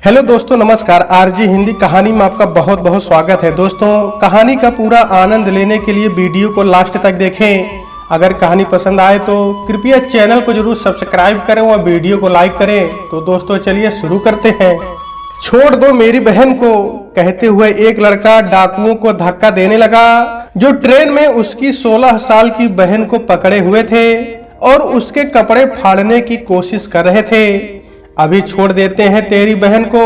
Hello दोस्तों, नमस्कार। RG Hindi कहानी में आपका बहुत बहुत स्वागत है। दोस्तों, कहानी का पूरा आनंद लेने के लिए वीडियो को लास्ट तक देखें। अगर कहानी पसंद आए तो कृपया चैनल को जरूर सब्सक्राइब करें और वीडियो को लाइक करें। तो दोस्तों चलिए शुरू करते हैं। छोड़ दो मेरी बहन को, कहते हुए एक लड़का डाकुओं को धक्का देने लगा जो ट्रेन में उसकी 16 साल की बहन को पकड़े हुए थे और उसके कपड़े फाड़ने की कोशिश कर रहे थे। अभी छोड़ देते हैं तेरी बहन को,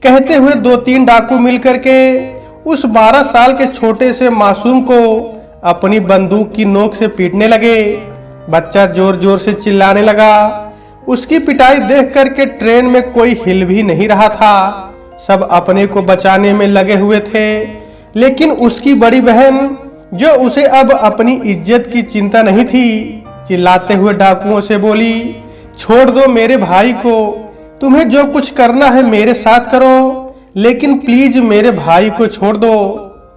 कहते हुए 2-3 डाकू मिलकर के उस 12 साल के छोटे से मासूम को अपनी बंदूक की नोक से पीटने लगे। बच्चा जोर जोर से चिल्लाने लगा। उसकी पिटाई देख करके ट्रेन में कोई हिल भी नहीं रहा था। सब अपने को बचाने में लगे हुए थे, लेकिन उसकी बड़ी बहन, जो उसे अब अपनी इज्जत की चिंता नहीं थी, चिल्लाते हुए डाकुओं से बोली, छोड़ दो मेरे भाई को, तुम्हें जो कुछ करना है मेरे साथ करो, लेकिन प्लीज मेरे भाई को छोड़ दो।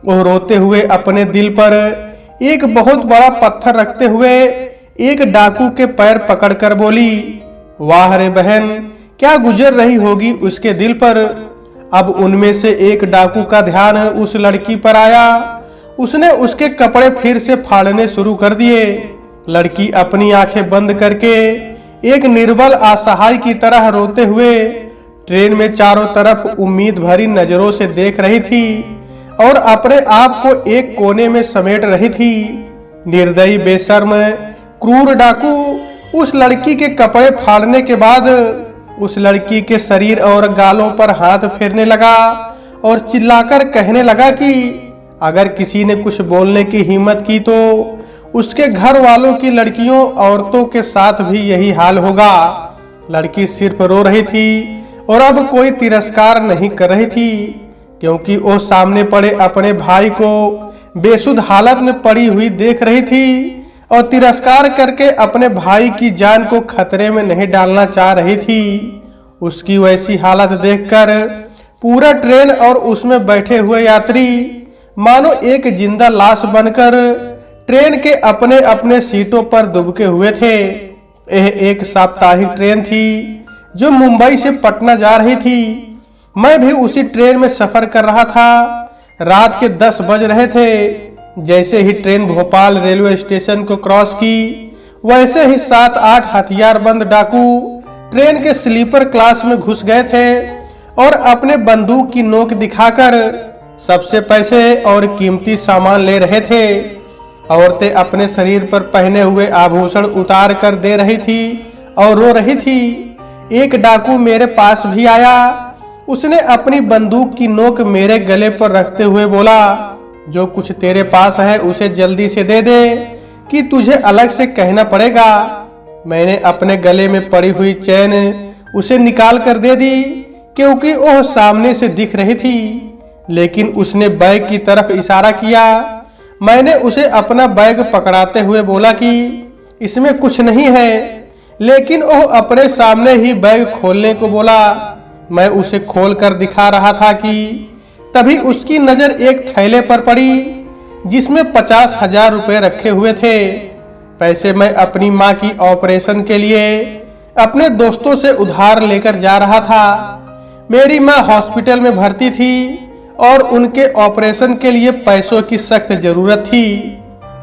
वो रोते हुए अपने दिल पर एक बहुत बड़ा पत्थर रखते हुए एक डाकू के पैर पकड़कर बोली, वाह रे बहन, क्या गुजर रही होगी उसके दिल पर। अब उनमें से एक डाकू का ध्यान उस लड़की पर आया। उसने उसके कपड़े फिर से फाड़ने शुरू कर दिए। लड़की अपनी आंखें बंद करके एक निर्बल असहाय की तरह रोते हुए ट्रेन में चारों तरफ उम्मीद भरी नजरों से देख रही थी और अपने आप को एक कोने में समेट रही थी। निर्दयी, बेशर्म, क्रूर डाकू उस लड़की के कपड़े फाड़ने के बाद उस लड़की के शरीर और गालों पर हाथ फेरने लगा और चिल्लाकर कहने लगा कि अगर किसी ने कुछ बोलने की हिम्मत की तो उसके घर वालों की लड़कियों औरतों के साथ भी यही हाल होगा। लड़की सिर्फ रो रही थी और अब कोई तिरस्कार नहीं कर रही थी, क्योंकि वो सामने पड़े अपने भाई को बेसुध हालत में पड़ी हुई देख रही थी और तिरस्कार करके अपने भाई की जान को खतरे में नहीं डालना चाह रही थी। उसकी वैसी हालत देखकर पूरा ट्रेन और उसमें बैठे हुए यात्री मानो एक जिंदा लाश बनकर ट्रेन के अपने अपने सीटों पर दुबके हुए थे। यह एक साप्ताहिक ट्रेन थी जो मुंबई से पटना जा रही थी। मैं भी उसी ट्रेन में सफर कर रहा था। रात के 10 बज रहे थे। जैसे ही ट्रेन भोपाल रेलवे स्टेशन को क्रॉस की, वैसे ही 7-8 हथियारबंद डाकू ट्रेन के स्लीपर क्लास में घुस गए थे और अपने बंदूक की नोक दिखाकर सबसे पैसे और कीमती सामान ले रहे थे। औरतें अपने शरीर पर पहने हुए आभूषण उतार कर दे रही थी और रो रही थी। एक डाकू मेरे पास भी आया। उसने अपनी बंदूक की नोक मेरे गले पर रखते हुए बोला, जो कुछ तेरे पास है उसे जल्दी से दे दे कि तुझे अलग से कहना पड़ेगा। मैंने अपने गले में पड़ी हुई चैन उसे निकाल कर दे दी, क्योंकि वह सामने से दिख रही थी, लेकिन उसने बैग की तरफ इशारा किया। मैंने उसे अपना बैग पकड़ाते हुए बोला कि इसमें कुछ नहीं है, लेकिन वह अपने सामने ही बैग खोलने को बोला। मैं उसे खोल कर दिखा रहा था कि तभी उसकी नजर एक थैले पर पड़ी जिसमें 50,000 रुपए रखे हुए थे। पैसे मैं अपनी माँ की ऑपरेशन के लिए अपने दोस्तों से उधार लेकर जा रहा था। मेरी माँ हॉस्पिटल में भर्ती थी और उनके ऑपरेशन के लिए पैसों की सख्त जरूरत थी।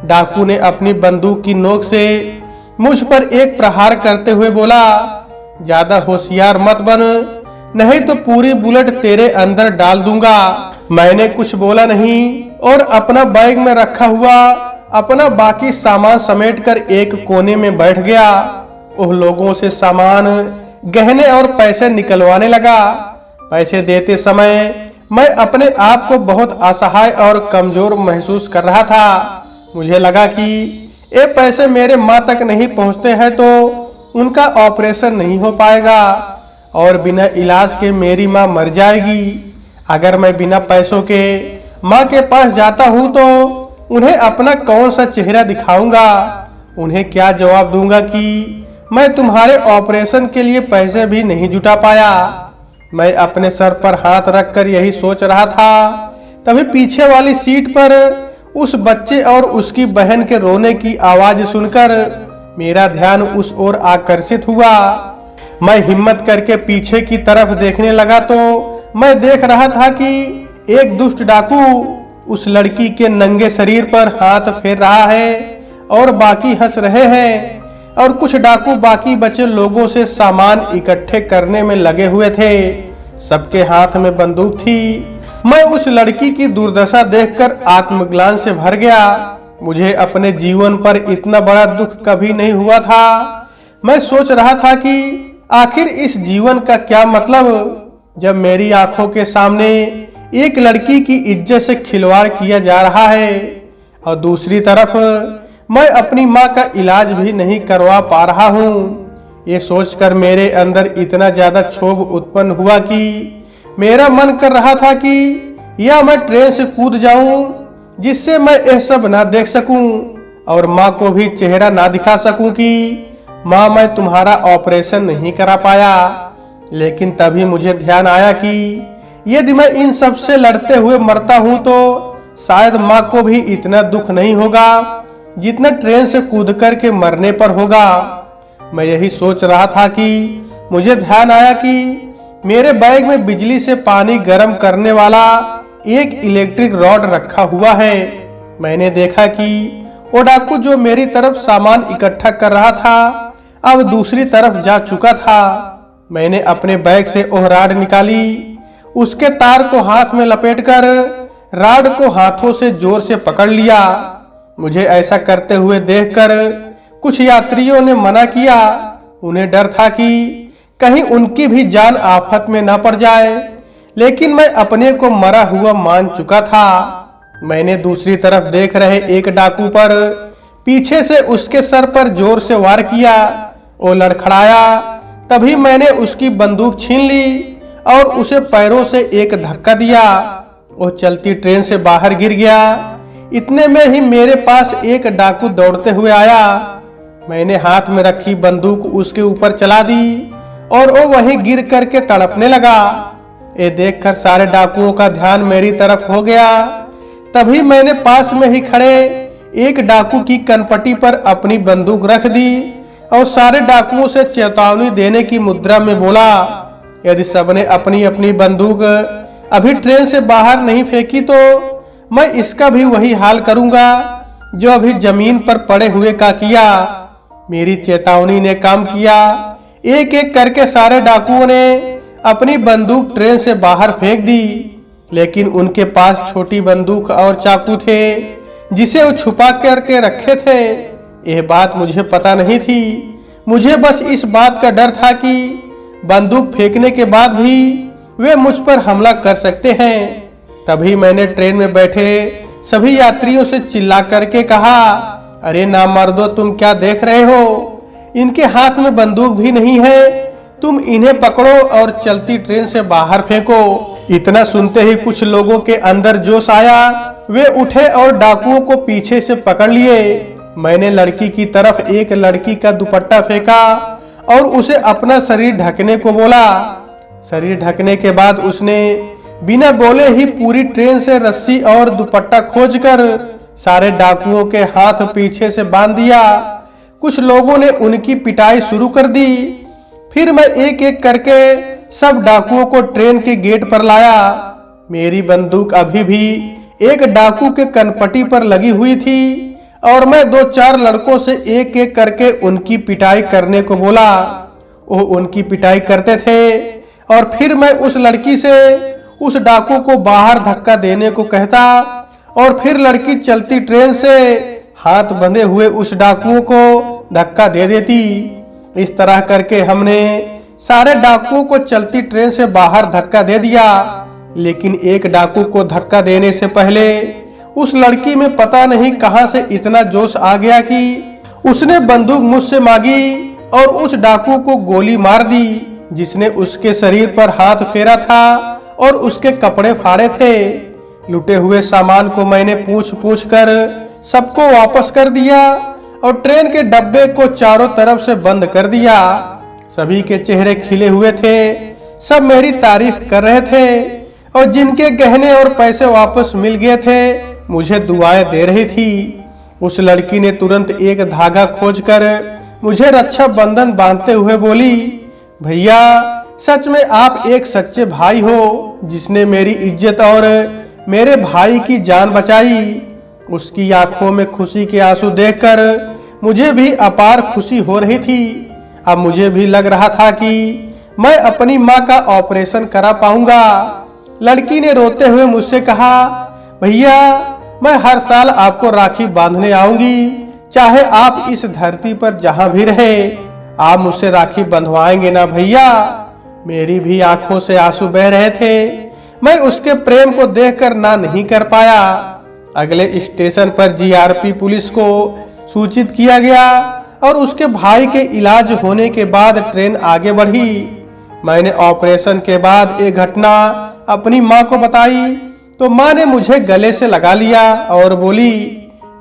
डाकू ने अपनी बंदूक की नोक से मुझ पर एक प्रहार करते हुए बोला, ज्यादा होशियार मत बन, नहीं तो पूरी बुलेट तेरे अंदर डाल दूंगा। मैंने कुछ बोला नहीं और अपना बैग में रखा हुआ अपना बाकी सामान समेटकर एक कोने में बैठ गया। उन लोगों से सामान, गहने और पैसे निकलवाने लगा। पैसे देते समय मैं अपने आप को बहुत असहाय और कमजोर महसूस कर रहा था। मुझे लगा कि ये पैसे मेरे माँ तक नहीं पहुँचते हैं तो उनका ऑपरेशन नहीं हो पाएगा और बिना इलाज के मेरी माँ मर जाएगी। अगर मैं बिना पैसों के माँ के पास जाता हूँ तो उन्हें अपना कौन सा चेहरा दिखाऊंगा? उन्हें क्या जवाब दूंगा कि मैं तुम्हारे ऑपरेशन के लिए पैसे भी नहीं जुटा पाया? मैं अपने सर पर हाथ रखकर यही सोच रहा था, तभी पीछे वाली सीट पर उस बच्चे और उसकी बहन के रोने की आवाज सुनकर मेरा ध्यान उस ओर आकर्षित हुआ। मैं हिम्मत करके पीछे की तरफ देखने लगा तो मैं देख रहा था कि एक दुष्ट डाकू उस लड़की के नंगे शरीर पर हाथ फेर रहा है और बाकी हंस रहे हैं, और कुछ डाकू बाकी बचे लोगों से सामान इकट्ठे करने में लगे हुए थे। सबके हाथ में बंदूक थी। मैं उस लड़की की दुर्दशा देखकर आत्मग्लान से भर गया। मुझे अपने जीवन पर इतना बड़ा दुख कभी नहीं हुआ था। मैं सोच रहा था कि आखिर इस जीवन का क्या मतलब, जब मेरी आंखों के सामने एक लड़की की इज्जत से खिलवाड़ किया जा रहा है और दूसरी तरफ मैं अपनी माँ का इलाज भी नहीं करवा पा रहा हूँ। ये सोचकर मेरे अंदर इतना ज्यादा क्षोभ उत्पन्न हुआ कि मेरा मन कर रहा था कि या मैं ट्रेन से कूद जाऊं जिससे मैं यह सब ना देख सकूं और माँ को भी चेहरा ना दिखा सकूं कि माँ मैं तुम्हारा ऑपरेशन नहीं करा पाया। लेकिन तभी मुझे ध्यान आया कि यदि मैं इन सब से लड़ते हुए मरता हूं तो शायद माँ को भी इतना दुख नहीं होगा जितना ट्रेन से कूद कर के मरने पर होगा। मैं यही सोच रहा था कि मुझे ध्यान आया कि मेरे बैग में बिजली से पानी गर्म करने वाला एक इलेक्ट्रिक रॉड रखा हुआ है। मैंने देखा कि वो डाकू जो मेरी तरफ सामान इकट्ठा कर रहा था अब दूसरी तरफ जा चुका था। मैंने अपने बैग से वह रॉड निकाली, उसके तार को हाथ में लपेटकर रॉड को हाथों से जोर से पकड़ लिया। मुझे ऐसा करते हुए देखकर कुछ यात्रियों ने मना किया। उन्हें डर था कि कहीं उनकी भी जान आफत में न पड़ जाए, लेकिन मैं अपने को मरा हुआ मान चुका था। मैंने दूसरी तरफ देख रहे एक डाकू पर पीछे से उसके सर पर जोर से वार किया। वो लड़खड़ाया। तभी मैंने उसकी बंदूक छीन ली और उसे पैरों से एक धक्का दिया। वो चलती ट्रेन से बाहर गिर गया। इतने में ही मेरे पास एक डाकू दौड़ते हुए आया। मैंने हाथ में रखी बंदूक उसके ऊपर चला दी और वो वहीं गिर करके तड़पने लगा। ये देखकर सारे डाकुओं का ध्यान मेरी तरफ हो गया। तभी मैंने पास में ही खड़े एक डाकू की कनपटी पर अपनी बंदूक रख दी और सारे डाकुओं से चेतावनी देने की मुद्रा में बोला, यदि सबने अपनी अपनी बंदूक अभी ट्रेन से बाहर नहीं फेंकी तो मैं इसका भी वही हाल करूंगा जो अभी जमीन पर पड़े हुए का किया। मेरी चेतावनी ने काम किया। एक एक करके सारे डाकुओं ने अपनी बंदूक ट्रेन से बाहर फेंक दी, लेकिन उनके पास छोटी बंदूक और चाकू थे जिसे वो छुपा करके रखे थे। यह बात मुझे पता नहीं थी। मुझे बस इस बात का डर था कि बंदूक फेंकने के बाद भी वे मुझ पर हमला कर सकते हैं। तभी मैंने ट्रेन में बैठे सभी यात्रियों से चिल्ला करके कहा, अरे नामर्दो, तुम क्या देख रहे हो? इनके हाथ में बंदूक भी नहीं है। तुम इन्हें पकड़ो और चलती ट्रेन से बाहर फेंको। इतना सुनते ही कुछ लोगों के अंदर जोश आया। वे उठे और डाकुओं को पीछे से पकड़ लिए। मैंने लड़की की तरफ एक लड़की का दुपट्टा फेंका और उसे अपना शरीर ढकने को बोला। शरीर ढकने के बाद उसने बिना बोले ही पूरी ट्रेन से रस्सी और दुपट्टा खोजकर सारे डाकुओं के हाथ पीछे से बांध दिया। कुछ लोगों ने उनकी पिटाई शुरू कर दी। फिर मैं एक एक करके सब डाकुओं को ट्रेन के गेट पर लाया। मेरी बंदूक अभी भी एक डाकू के कनपटी पर लगी हुई थी और मैं दो चार लड़कों से एक एक करके उनकी पिटाई करने को बोला। वो उनकी पिटाई करते थे और फिर मैं उस लड़की से उस डाकू को बाहर धक्का देने को कहता और फिर लड़की चलती ट्रेन से हाथ बंधे हुए उस डाकुओं को धक्का दे देती। इस तरह करके हमने सारे डाकुओं को चलती ट्रेन से बाहर धक्का दे दिया। लेकिन एक डाकू को धक्का देने से पहले उस लड़की में पता नहीं कहां से इतना जोश आ गया कि उसने बंदूक मुझसे मांगी और उस डाकू को गोली मार दी जिसने उसके शरीर पर हाथ फेरा था और उसके कपड़े फाड़े थे। लुटे हुए सामान को मैंने पूछ पूछ कर सबको वापस कर दिया और ट्रेन के डब्बे को चारों तरफ से बंद कर दिया। सभी के चेहरे खिले हुए थे। सब मेरी तारीफ कर रहे थे और जिनके गहने और पैसे वापस मिल गए थे मुझे दुआएं दे रही थी। उस लड़की ने तुरंत एक धागा खोजकर मुझे रक्षा बंधन बांधते हुए बोली, भैया सच में आप एक सच्चे भाई हो जिसने मेरी इज्जत और मेरे भाई की जान बचाई। उसकी आंखों में खुशी के आंसू देखकर मुझे भी अपार खुशी हो रही थी। अब मुझे भी लग रहा था कि मैं अपनी माँ का ऑपरेशन करा पाऊंगा। लड़की ने रोते हुए मुझसे कहा, भैया मैं हर साल आपको राखी बांधने आऊंगी, चाहे आप इस धरती पर जहां भी रहे, आप मुझसे राखी बंधवाएंगे ना भैया। मेरी भी आंखों से आंसू बह रहे थे। मैं उसके प्रेम को देखकर ना नहीं कर पाया। अगले स्टेशन पर जीआरपी पुलिस को सूचित किया गया और उसके भाई के इलाज होने के बाद ट्रेन आगे बढ़ी। मैंने ऑपरेशन के बाद ये घटना अपनी माँ को बताई तो माँ ने मुझे गले से लगा लिया और बोली,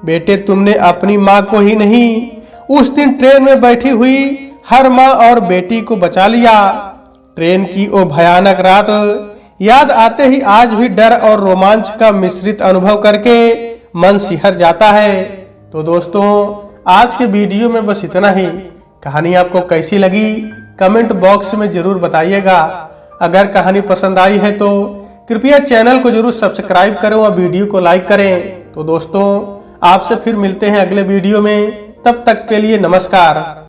बेटे तुमने अपनी माँ को ही नहीं उस दिन ट्रेन में बैठी हुई हर माँ और बेटी को बचा लिया। ट्रेन की वो भयानक रात याद आते ही आज भी डर और रोमांच का मिश्रित अनुभव करके मन सिहर जाता है। तो दोस्तों आज के वीडियो में बस इतना ही। कहानी आपको कैसी लगी कमेंट बॉक्स में जरूर बताइएगा। अगर कहानी पसंद आई है तो कृपया चैनल को जरूर सब्सक्राइब करें और वीडियो को लाइक करें। तो दोस्तों आपसे फिर मिलते हैं अगले वीडियो में, तब तक के लिए नमस्कार।